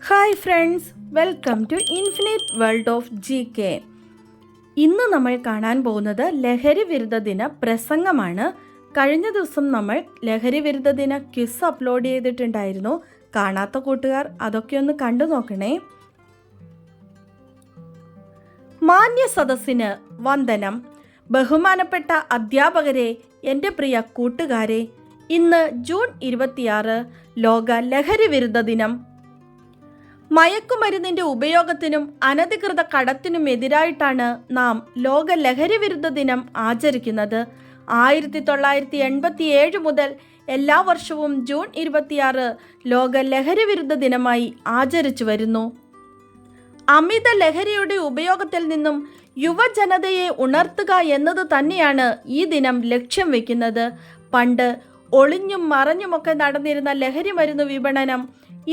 Hi friends, welcome to infinite world of GK. ഇന്ന് നമ്മൾ കാണാൻ പോകുന്നത് ലഹരി വിരുദ്ധ ദിന പ്രസംഗമാണ്. കഴിഞ്ഞ ദിവസം നമ്മൾ ലഹരി വിരുദ്ധ ദിന ക്വിസ് അപ്ലോഡ് ചെയ്തിട്ടുണ്ടായിരുന്നു. കാണാത്ത കൂട്ടുകാർ അതൊക്കെ ഒന്ന് കണ്ടു നോക്കണേ. മാന്യ സദസ്സിന് വന്ദനം. ബഹുമാനപ്പെട്ട അധ്യാപകരെ, എൻ്റെ പ്രിയ കൂട്ടുകാരെ, ഇന്ന് ജൂൺ 26 ലോക ലഹരി വിരുദ്ധ ദിനം. മയക്കുമരുന്നിൻ്റെ ഉപയോഗത്തിനും അനധികൃത കടത്തിനും എതിരായിട്ടാണ് നാം ലോക ലഹരി വിരുദ്ധ ദിനം ആചരിക്കുന്നത്. 1987 മുതൽ എല്ലാ വർഷവും ജൂൺ 26 ലോക ലഹരി വിരുദ്ധ ദിനമായി ആചരിച്ചു വരുന്നു. അമിത ലഹരിയുടെ ഉപയോഗത്തിൽ നിന്നും യുവജനതയെ ഉണർത്തുക എന്നത് തന്നെയാണ് ഈ ദിനം ലക്ഷ്യം വയ്ക്കുന്നത്. പണ്ട് ഒളിഞ്ഞും മറഞ്ഞുമൊക്കെ നടന്നിരുന്ന ലഹരി മരുന്ന് വിപണനം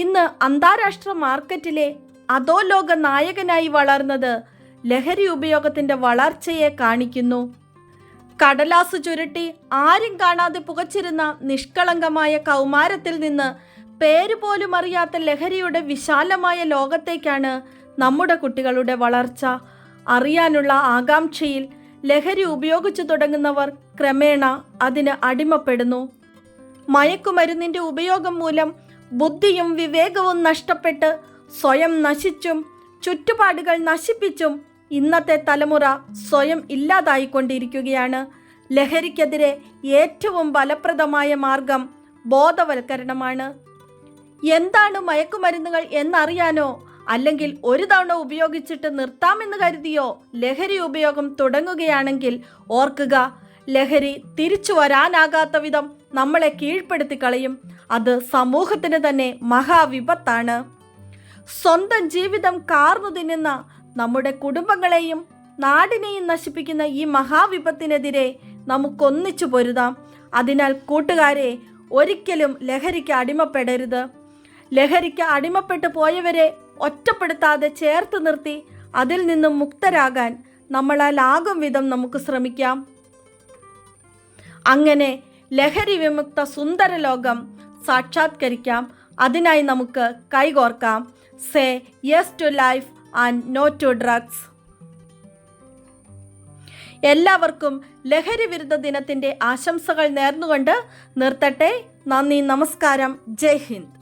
ഇന്ന് അന്താരാഷ്ട്ര മാർക്കറ്റിലെ അധോലോക നായകനായി വളർന്നത് ലഹരി ഉപയോഗത്തിൻ്റെ വളർച്ചയെ കാണിക്കുന്നു. കടലാസ് ചുരുട്ടി ആരും കാണാതെ പുകച്ചിരുന്ന നിഷ്കളങ്കമായ കൗമാരത്തിൽ നിന്ന് പേര് പോലും അറിയാത്ത ലഹരിയുടെ വിശാലമായ ലോകത്തേക്കാണ് നമ്മുടെ കുട്ടികളുടെ വളർച്ച. അറിയാനുള്ള ആകാംക്ഷയിൽ ലഹരി ഉപയോഗിച്ചു തുടങ്ങുന്നവർ ക്രമേണ അതിന് അടിമപ്പെടുന്നു. മയക്കുമരുന്നിൻ്റെ ഉപയോഗം മൂലം ബുദ്ധിയും വിവേകവും നഷ്ടപ്പെട്ട് സ്വയം നശിച്ചും ചുറ്റുപാടുകൾ നശിപ്പിച്ചും ഇന്നത്തെ തലമുറ സ്വയം ഇല്ലാതായിക്കൊണ്ടിരിക്കുകയാണ്. ലഹരിക്കെതിരെ ഏറ്റവും ഫലപ്രദമായ മാർഗം ബോധവൽക്കരണമാണ്. എന്താണ് മയക്കുമരുന്നുകൾ എന്നറിയാനോ അല്ലെങ്കിൽ ഒരു തവണ ഉപയോഗിച്ചിട്ട് നിർത്താമെന്ന് കരുതിയോ ലഹരി ഉപയോഗം തുടങ്ങുകയാണെങ്കിൽ ഓർക്കുക, ലഹരി തിരിച്ചു വരാനാകാത്ത വിധം നമ്മളെ കീഴ്പ്പെടുത്തി കളയും. അത് സമൂഹത്തിന് തന്നെ മഹാവിപത്താണ്. സ്വന്തം ജീവിതം കാർന്നു തിന്നുന്ന നമ്മുടെ കുടുംബങ്ങളെയും നാടിനെയും നശിപ്പിക്കുന്ന ഈ മഹാവിപത്തിനെതിരെ നമുക്കൊന്നിച്ചു പൊരുതാം. അതിനാൽ കൂട്ടുകാരെ, ഒരിക്കലും ലഹരിക്ക് അടിമപ്പെടരുത്. ലഹരിക്ക് അടിമപ്പെട്ടു പോയവരെ ഒറ്റപ്പെടുത്താതെ ചേർത്ത് നിർത്തി അതിൽ നിന്നും മുക്തരാകാൻ നമ്മളാലാകും വിധം നമുക്ക് ശ്രമിക്കാം. അങ്ങനെ ലഹരി വിമുക്ത സുന്ദര ലോകം സാക്ഷാത്കരിക്കാം. അതിനായി നമുക്ക് കൈകോർക്കാം. Say yes to life and no to drugs. എല്ലാവർക്കും ലഹരി വിരുദ്ധ ദിനത്തിൻ്റെ ആശംസകൾ നേർന്നുകൊണ്ട് നിർത്തട്ടെ. നന്ദി, നമസ്കാരം, ജയ് ഹിന്ദ്.